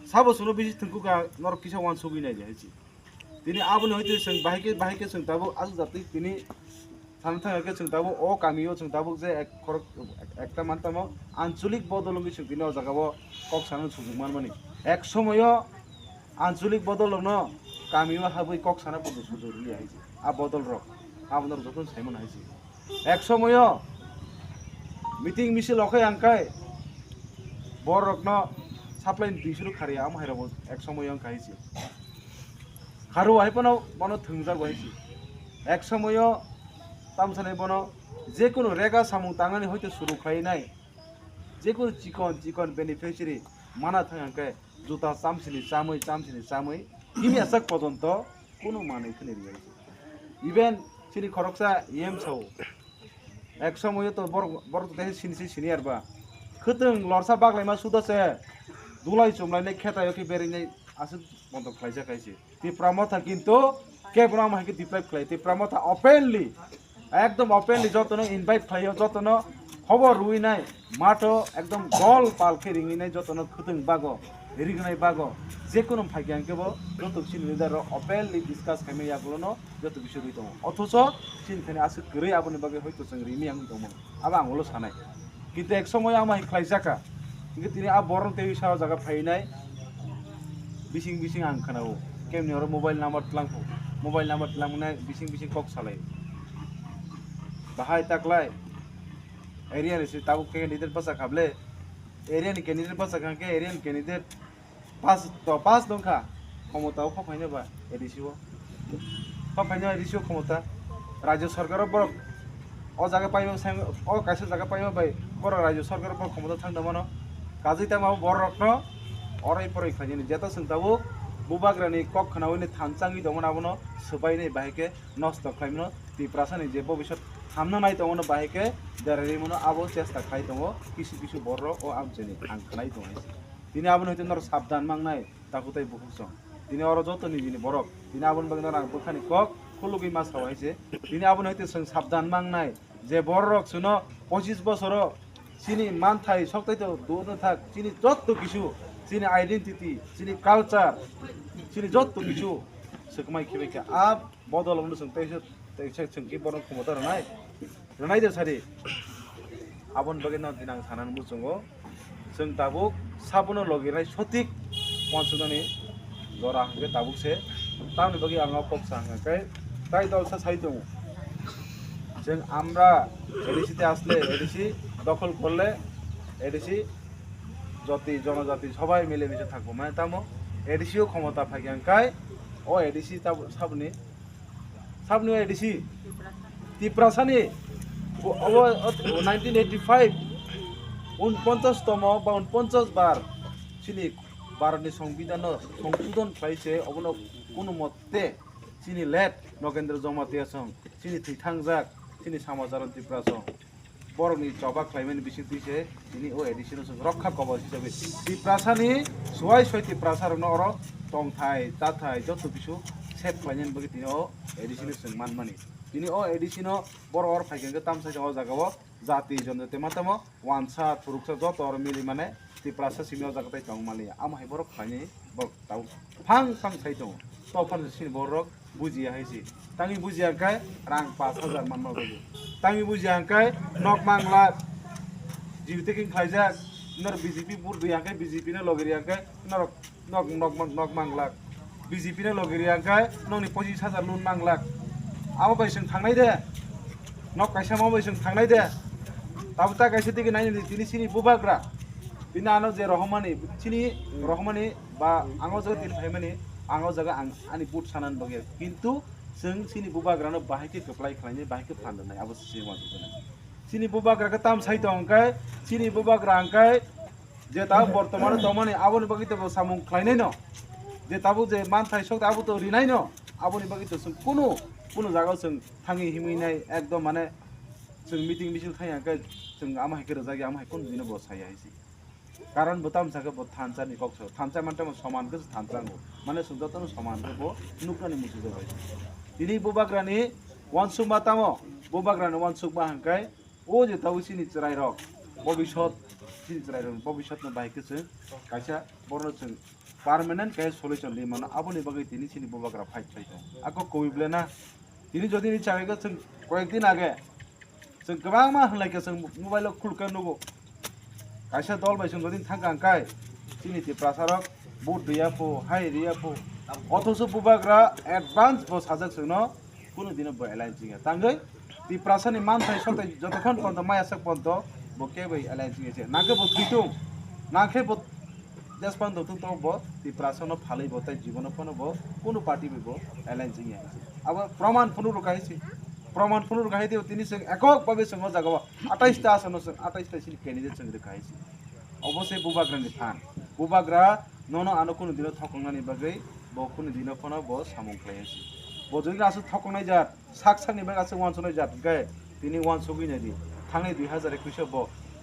Sabo suno bisi tengku ka nor kisa wan sugi na jahe tini abun hoite seng bahike seng tabo azu jati tini santhang ke seng tabo o kamio seng tabo je ek korok ekta mantamo আঞ্চলিক বদলঙ্গি seng tini o jagao kok sanan sujung manmani ek somoyo আঞ্চলিক বদলনো kamio habui kok sana bodo sujuri haisi a bodol rok abunor jotun saimon haisi ek somoyo meeting misil okai angkai bor rokno supply disuru khariya am hairabo ek somoy ang kaisi haru haipano bono thungja goisi ek somoyo tamsane bono je kono rega samung tangani hoite suru khai nai je kono chikon beneficiary mana thangangke juta chamsini chamui imi asak pojonto kono manai khene riya even sini khoroksa em sau ek somoyo to bor to senior ba khuteng lorsa baglai sudase dulai chumlainai khetayo ki berinai asuk bondok khlaija kaisi ti pramotha kintu ke pram haiki develop khlai ti pramotha openly একদম openly যতনো invite খাইও যতনো খবর রুই নাই মাটো একদম গল পাল খেরিঙি নাই যতনো খুতুং বাগো রিগনাই বাগো যে কোনো ফাইগাংকেবো যত scene leader openly discuss Jaime ইয়াগুলো যত বিষয় রই দङ অথচ সিনখানে আসু গরে আবনি বাগে হয়তো जों রিমি আং দङ আবা আংলো সানাই কিন্তু এক সময় আমাই খাইজাকা কিন্তু তিনি আ বরং তেই সারা জায়গা ফাইনাই বিসিং আং খানাও কেমনি ওর মোবাইল নাম্বার তলাংনাই বিসিং কক সালাই বাহাই তাকলাই এরিয়া রে তাবু ক্যান্ডিডেট পাসা খাবলে এরিয়া নি ক্যান্ডিডেট পাসা খাকে এরিয়া নি ক্যান্ডিডেট পাস দংখা ক্ষমতাও ফাইনে বা এডিসিও ফাইনে এডিসিও ক্ষমতা রাজ্য সরকার বড় ও জায়গা পাইবা ও কাছে জায়গা পাইবা বাই বড় রাজ্য সরকার বড় ক্ষমতা থাকদা মানো কাজই তামাও বড় রত্ন অরাই পরাই খাইনি যেটা সোंताबो बुबाग्रानि कक खानावनि थानचांगि दमन आबनो सबाइनै बाहेके नष्ट खाइमनो तिप्रासानि जे भबिष्यत हामना नाय दमन बाहेके दारारिमनो आबो चेष्टा खाइ दङ किसु बर ओ आमजेनि आंखानाय दङ दिनै आबनो हयतो नर साबधान मांनाय ताकुताय बुहुसं दिनै अर जतनि दिनै बरक दिनै आबन बागना रां बखानि कक खुलुगि मास हावाइसे दिनै आबनो हयतो जों साबधान मांनाय जे बरक सुनो 25 বছর চিনি मानथाय सक्तैतो दोनो थाक चिनी जत्त किसु চিনি আইডেন্টিটি চিনি কালচার চিনি যত কিছু সকমাই খেবেকে আব বদল হলো তাইছে কি বড় ক্ষমতা রানাই দে সারি আবন বাগে না দিনাং সানান মুচঙ্গো जों दाबुक साबनो लगिराय सঠিক পঞ্চজনী জরা হাঙ্গে দাবুকসে তামনি বাগে आंगाव पक्सा हांगाय তাই দলসা ছাই দङ जों আমরা এডিসিতে আসলে এডিসি দখল করলে এডিসি জাতি জনজাতি সবাই মিলেমিশে থাকবো মানে তামো এডিসিও ক্ষমতা ফাইগাংকাই ও এডিসি সাবনি এডিসি তিপ্রাসানি 1985 49তম বা 49 বার চিনি ভারতনি সংবিধান সংশোধন খাইছে অবনো কোনো মতে চিনি লেট নগেন্দ্র জমাতিয়াসং চিনি থৈথাংজাক চিনি সামাজারন তিপ্রাসং বরংনি জবা ক্লাইমেট বিসি দিছে তিনি ও এডিশন রক্ষা কবচ হিসাবে তিপ্রাসানি সয় তিপ্রাসারন অর টংথাই তাথাই যত কিছু সেফ ক্লাইমেট বগে তিনি ও এডিশন जों মানমানি তিনি ও এডিশন বড় অর ফাইগেঙ্গে তামসাই ও জাগাও জাতি জনতে মাতামো ওয়ানসা ফুরুকসা যত অর মিলি মানে তিপ্রাসা সিমিও জাগাতাই টং মালি আমহাই বড় খাইনি বক তাও ফাং সাই দङ তফান সিন বড় বুজিয়া হাইছি তাंगि बुजियाखाय रां 5000 मानमा बायो तांगि बुजियाखाय नक मांगला जीवतेकिं खाइजाक नर बीजेपी बुर दियाखाय बीजेपी ने लगेरियाखाय नर नक मांगला बीजेपी ने लगेरियाखाय ननि 25000 लुन मांगला आबो बायसं थांनाय दे नक कायसा मा बायसं थांनाय दे ताबता कायसा दिगे नायनि तिनि सिनि बुबाग्रा बिना आनो जे रहमानि बा आंगो जग दिन फायमानि आंगो जग आनि बुट सानान बगे किन्तु जों सिनि बुबाग्रानो बाहायके गप्लाय खालायनि बाहायके फानदनाय अबस सिमा जुगना सिनि बुबाग्राखौ ताम साइतो अंकाय सिनि बुबाग्रा अंकाय जे ता बर्तमान तमाने आबोनि बगे तो सामुं खालायनाय न जे ताबु जे मानथाय सक आबो तो रिनाय न आबोनि बगे तो जों कोनो जागाव जों थाङि हिमैनाय एकदम माने जों मिटिं मिছিল खाय अंकाय जों आमाहायके रजागे आमाहाय कोन दिनो बसाय आइसि कारण बताम साके बो थानचानि कक्स थानचा मानताम समानके थानचांगो माने सुजतन समानके बो नुक्रानि मुसु जाबाय दिनै बुबाग्रानि वानसुक मातामो बुबाग्रानि वानसुक बाहांकाय ओ जे ताउसिनि चिराय रक भबिष्यत sini cerai rong bobisat no baik ke kaisa borno sing permanent kayak solution di mana abo ni bagai tini sini bobagra fight fight aku koi blena tini jodi ni cawe ke sing koyekdin age sing kebang mah like sing mobile khulkan nugo kaisa dol bai sing godin thangkang kai sini ti prasarok boot dia po hai dia po অথচ বুবাগ্রা advance বো সাজাক song কোনো দিন বো align জিঙে তাঙ্গৈ তি প্রাসানি মান থাই সতে যতক্ষণ পর্যন্ত মায়াসক পর্যন্ত বো কে বই এলাইন জিঙে নাকে বো থুইতুম নাকে বো দেশ পর্যন্ত তুম তো বো তি প্রাসানো ফালাই বো তাই জীবন কোনো বো কোনো পার্টি বো এলাইন জিঙে আবার প্রমাণ পুনর রখাইছি প্রমাণ পুনর রখাই দিও তিনি সং একক ভাবে সং জাগাও 28 টা আসন সং 28 টা সিল ক্যান্ডিডেট সং রখাইছি অবশ্যই বুবাগ্রানি ফান বুবাগ্রা ননো আনো কোনো দিন থকংনানি বাগৈ বকুনি দিন ফোন ব সামং খাইছি বজুগি আসু থকনাই জাত সাক সাকনি বাগ আসু ওয়ানসনাই জাত গায় তিনি ওয়ানসগি নাদি থাংনি 2021 ব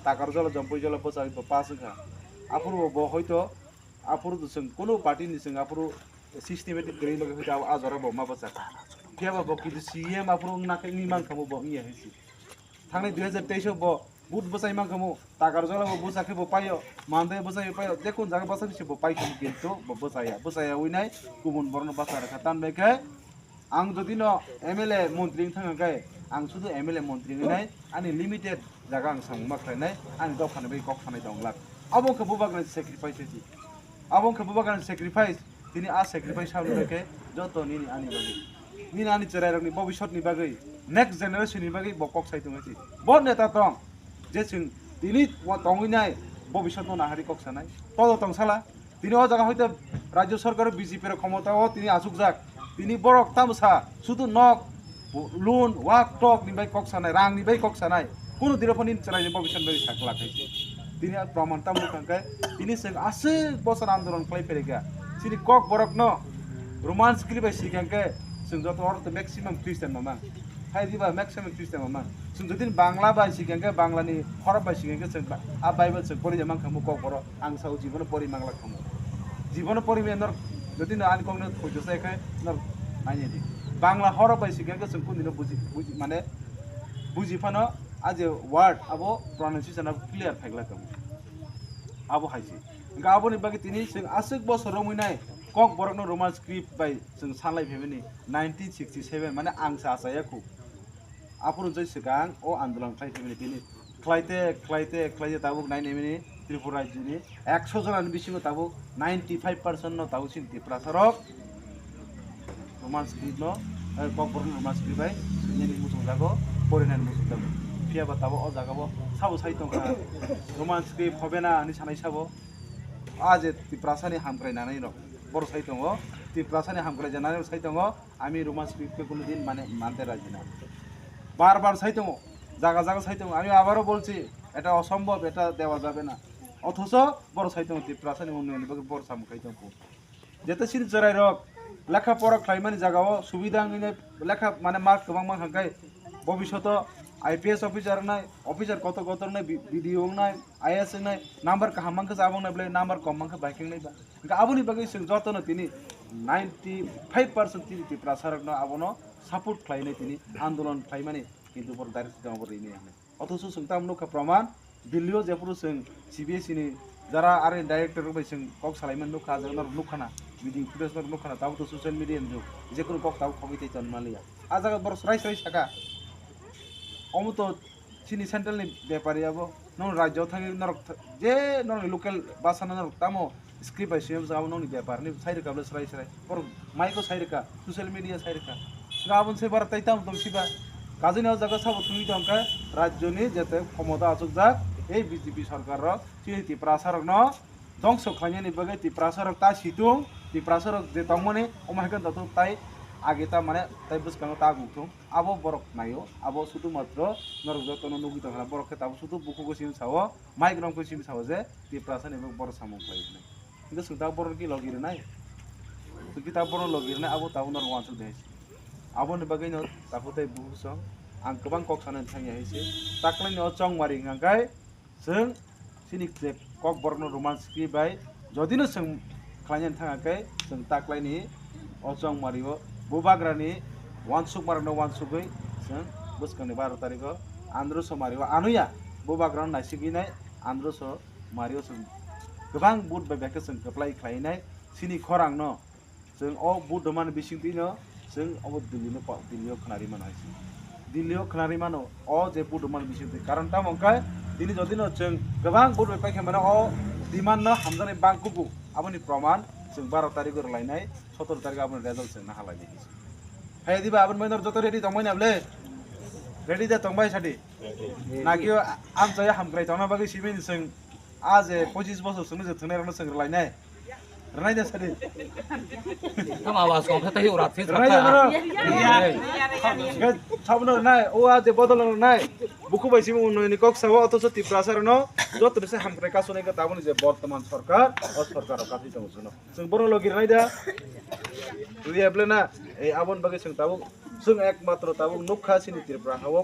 টাকার জল জম্পই জল বসাই ব পাস গা আপুর ব হয়তো আপুর দুসং কোনো পার্টি নিসং আপুর সিস্টেমেটিক গ্রেই লগে হইতা আজর ব মা বসা কেবা ব কিদু সিএম আপুর নাকে নিমান খামু ব ইয়া হইছি থাংনি 2023 ব বুট বসাই মান খামু টাকার জল ব বসাকে ব পাইও মানদে বসাই পাইও দেখুন জায়গা বসাই সে ব পাই খামু কিন্তু ব বসায়া উইনাই গুবুন বর্ণ বাসা রাখা তান বেখায় आं যদি ন এমএলএ মন্ত্রী থাঙ্গাই आं শুধু এমএলএ মন্ত্রী নাই আনি লিমিটেড জায়গা आं সাং মাখাইনাই আনি দখানে बै কক ফানাই দংলাক আবংকে বুবাগ্রান স্যাক্রিফাইস হইছি আবংকে বুবাগ্রান স্যাক্রিফাইস তিনি আ স্যাক্রিফাইস হাউন রেখে যত নিনি আনি বাগै নিনি আনি চেরাইরনি ভবিষ্যৎনি বাগै নেক্সট জেনারেশনनि বাগै বকক সাইতং হইছি বড় নেতা দं যে जों তিনি তংইনাই ভবিষ্যৎ নাহারি কক সানাই তদ তংসালা তিনি ও জায়গা হইতে রাজ্য সরকারের বিজেপির ক্ষমতাও তিনি আসুক যাক তিনি বরক তামসা শুধু নক লুন ওয়াক টক নিবাই কক সানাই রাং নিবাই কক সানাই কোনো দিরফনি চালাইনি ভবিষ্যৎ বাগै সাক লাখাইছে তিনি প্রমাণ তামু কাঙ্কাই তিনি जों আসে বছর আন্দোলন খাই ফেরেগা সিনি কক বরক ন রোমান্স ক্রিবাই সিকাঙ্কে जों যত অর্থ ম্যাক্সিমাম খ্রিস্টান মামা হাই দিবা ম্যাক্সিমাম খ্রিস্টান মামা जों যদি বাংলা বাই সিকাঙ্কে বাংলানি হরব বাই সিকাঙ্কে जों আ বাইবেল जों পড়ি জামান খামু কক বড় আং সাউ জীবন পরি মাংলা খামু জীবন পরি মেনর যদি না আন কংনে কইতো সাইখাই নর আইনি দি বাংলা হরব বাই সিকাঙ্কে जों কোনদিন বুঝি মানে বুঝি ফানো আজ ওয়ার্ড আবো প্রনাউন্সিয়েশন আব ক্লিয়ার থাকলা কাম আবো হাইছি গা আবনি বাকি তিনি जों आसिक বছর রমুইনাই কক বরকনো রোমান স্ক্রিপ্ট বাই जों সানলাই ফেমিনি 1967 মানে आंसा आसायाखौ आपुरन जै सिगां अ आन्दोलन खाइ फैमिनि তিনি क्लाइते ताबुक नाइनेमिनि त्रिपुरा राज्यनि 100 जनानि बिसिङाव ताबुक 95% न ताबुक सिन्ति प्रासारक रोमान स्क्रिप्ट न কক বরকনো रोमान स्क्रिप्ट बाय नि मुसुं जागो परिनानि मुसुं जागो फियाबा ताबो अ जागाबो साबो साइतंका रोमान स्क्रिप्ट हबेना नि सानाय साबो आजे प्रासानि हामग्रायनानै न बर साइतंग प्रासानि हामग्रायजानानै साइतंग आमी रोमान स्क्रिप्टखौ কোনো দিন মানে মানতে রাজি না বারবার সাইতং জায়গা জায়গা সাইতং আমি আবারও বলছি এটা অসম্ভব এটা দেওয়া যাবে না অথচ বড় সাইতং প্রাসানি উন্নয়ন বাকি বড় সাম খাইতং যেতে সিন চরাই রক লেখা পড়া খাইমানি জায়গাও সুবিধা লেখা মানে মার্ক গোबां মান হাঙ্কাই ভবিষ্যৎ আইপিএস অফিসার নাই অফিসার কত কত নাই বিডিও নাই আইএস নাই নাম্বার কাহামাংকে যাবং নাই বলে নাম্বার কমাংকে বাইকিং নাই বা আবনি বাকি जों যতন তিনি 95% তিনি প্রাসারক ন আবনো সাপোর্ট খাইনাই তিনি আন্দোলন খাইমানি কিন্তু বড় দায়িত্ব দাম বড় ইনি আমি অথচ जों তামনুকা প্রমাণ দিল্লিও যেপুরো जों সিবিএসই नि যারা আরে ডাইরেক্টর বাই जों কক সালাইমান নুখা জনর নুখানা বিডিং ফুটেজর নুখানা তাও তো সোশ্যাল মিডিয়া নি যে কোন কক তাও খবিতে জন্মালিয়া আজাga বড় সরাই সরাই সাকা অমতো চিনি সেন্ট্রালনি ব্যাপারিয়াবো নন রাজ্য থাকি নরক যে নন লোকাল বাসানা নরক তামো স্ক্রিপ্ট বাই সিএম যাও ননি ব্যাপারনি সাইরকা বলে সরাই সরাই বড় মাইকো সাইরকা সোশ্যাল মিডিয়া সাইরকা গাবন সে বার তাইতাম দমসিবা কাজিনাও জায়গা সাবো তুমি দমকা রাজ্যনি যেতে ক্ষমতা আসুক যাক এই বিজেপি সরকার চিনি প্রাসারক ন ধ্বংস খাইনি বাগে তি প্রাসারক তা সিতুং তি প্রাসারক যে তমনে অমাইকান তত তাই আগে তা মানে তাই বুঝকানো তা গুথুং আবো বরক নাইও আবো শুধু মাত্র নরক যতন নুগিত খানা বরকে তাবো শুধু বুকুগো সিম সাও মাইগ্রাম কো সিম সাও যে তি প্রাসান এবং বড় সামং খাইনি কিন্তু সুদা বড় কি লগিরে নাই তো কিতাব বড় লগিরে নাই আবো তাও নর ওয়ানসুল দেছি आबोनि बागै न ताखुतै बुहुसं आं गोबां कक सानो थांया हैसे ताक्लाइनि अचं मारि हांगाय जों सिनि कक बरनो रोमान्स की बाय जदिनो जों खालायनो थाङाखै जों ताक्लाइनि अचं मारियो बुबाग्रानि वानसुक मारनो वानसुकै जों बोसकानि 12 तारिखआव आन्द्रस मारियो आनुया बुबाग्रान नायसिगिनाय आन्द्रस मारियो जों गोबां बुट बायबायखौ जों एप्लाइ खालामनाय सिनि खरां न जों अ बुट मान बिसिंथिनो जों अब दिल्लीयाव खोनारि मान हायसि दिल्लीयाव खोनारि मान अ जे बुट मान बिसिंथि कारण ता मंखाय दिनै जदि न जों गोबां बुट बायबाय माने अ डिमान्ड न हामजानाय बांकुबु आबनि प्रमाण जों 12 तारिख लायनाय 17 तारिख आबनि रेजाल्ट जों ना हालायनाय हाय दिबा आबन माइनर जत रेडी दंबाय नाबले रेडी जा दंबाय सादि नाकियो आम जाय हामग्राय दंना बागै सिबिन जों आज 25 बছর जों जोथनाय रनो जों लायनाय रनाय जा सादि हम आवाज को खतै उरात फिस रनाय जा साबनो नाय ओ आज बदल नाय बुकु बायसि उन्नयन कक साव अथच तिप्रासार न जत से हामग्राय कासने का ताबनि जे वर्तमान सरकार अ सरकार काथि दं जों बर लगि रनाय जा रियाब्ले ना ए आबन बागै जों ताबो जों एकमात्र ताबो नुखा सिनि तिप्रा हाव